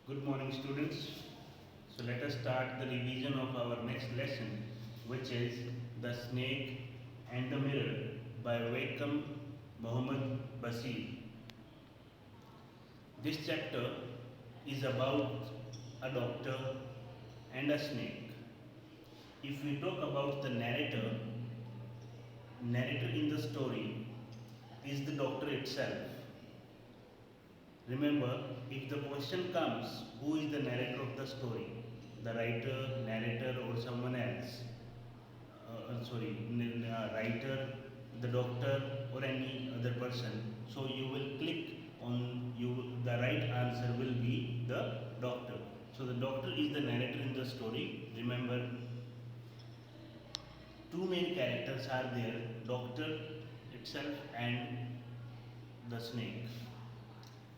Good morning, students. So let us start the revision of our next lesson, which is The Snake and the Mirror by Wakam Muhammad Basir. This chapter is about a doctor and a snake. If we talk about the narrator in the story is the doctor itself. Remember, if the question comes, who is the narrator of the story? The writer, narrator, or someone else? Writer, the doctor, or any other person. So you will click on you. The right answer will be the doctor. So the doctor is the narrator in the story. Remember, two main characters are there: doctor itself and the snake.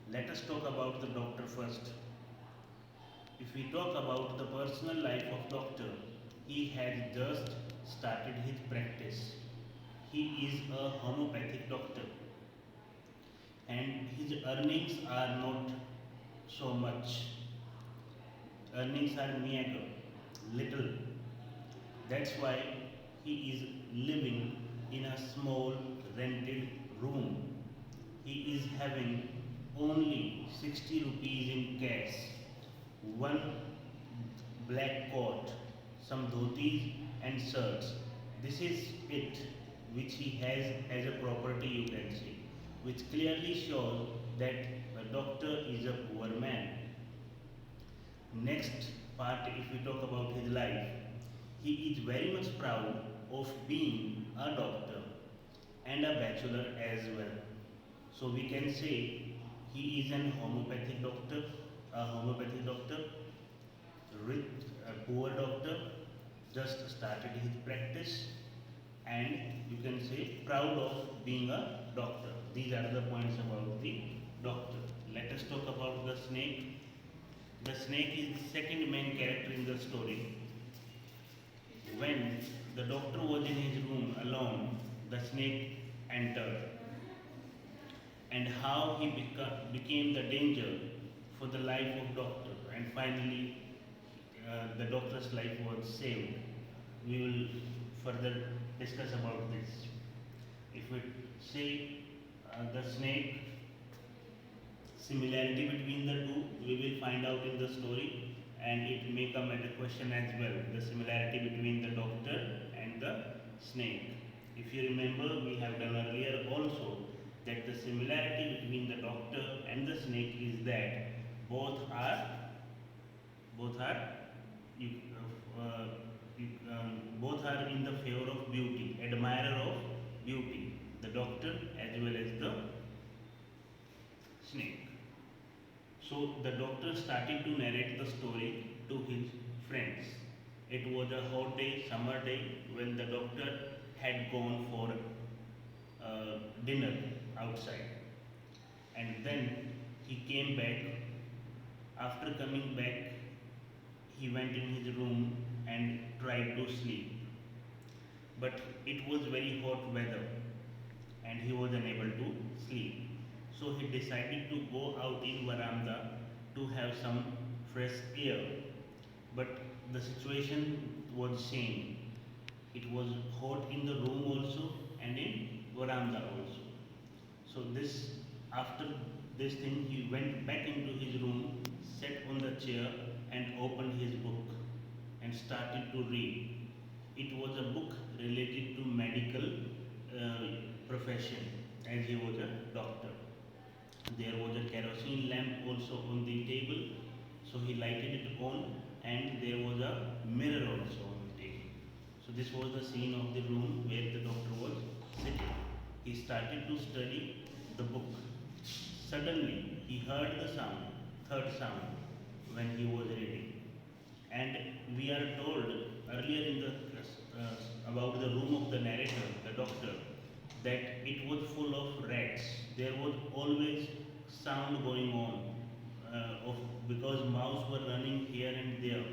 Let us talk about the doctor first. If we talk about the personal life of doctor, he has just started his practice. He is a homeopathic doctor and his earnings are not so much. Earnings are meager, little. That's why he is living in a small rented room. He is having only 60 rupees in cash, one black coat, some dhotis and shirts. This is it, which he has as a property, you can see, which clearly shows that a doctor is a poor man. Next part, if we talk about his life, he is very much proud of being a doctor and a bachelor as well. So we can say he is an homeopathic doctor, rich, a poor doctor, just started his practice, and you can say proud of being a doctor. These are the points about the doctor. Let us talk about the snake. The snake is the second main character in the story. When the doctor was in his room alone, the snake entered, and how he became the danger for the life of doctor, and finally the doctor's life was saved. We will further discuss about this. If we say the snake, similarity between the two, we will find out in the story, and it may come at a question as well. The similarity between the doctor and the snake. If you remember, we have done earlier also that the similarity between the doctor and the snake is that both are you, both are in the favor of beauty, admirer of beauty, the doctor as well as the snake. So the doctor started to narrate the story to his friends. It was a hot day, summer day, when the doctor had gone for dinner outside. And then he came back. After coming back, he went in his room and tried to sleep. But it was very hot weather and he was unable to sleep. So he decided to go out in veranda to have some fresh air. But the situation was same. It was hot in the room also and in veranda also. So this after this thing he went back into his room, sat on the chair and opened his book and started to read. It was a book related to medical profession as he was a doctor. There was a kerosene lamp also on the table, so he lighted it on, and there was a mirror also on the table. So this was the scene of the room where the doctor was sitting. He started to study the book. Suddenly, he heard the sound, third sound, when he was reading. And we are told earlier in the about the room of the narrator, the doctor, that it was full of rats. There was always sound going on of because mouse were running here and there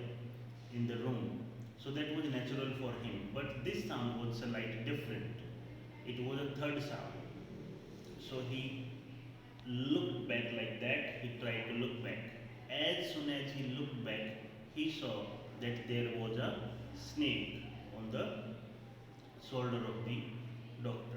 in the room. So that was natural for him. But this sound was slightly different. It was a third sound. So he looked back like that. He tried to look back. As as soon as he looked back, he saw that there was a snake on the shoulder of the doctor.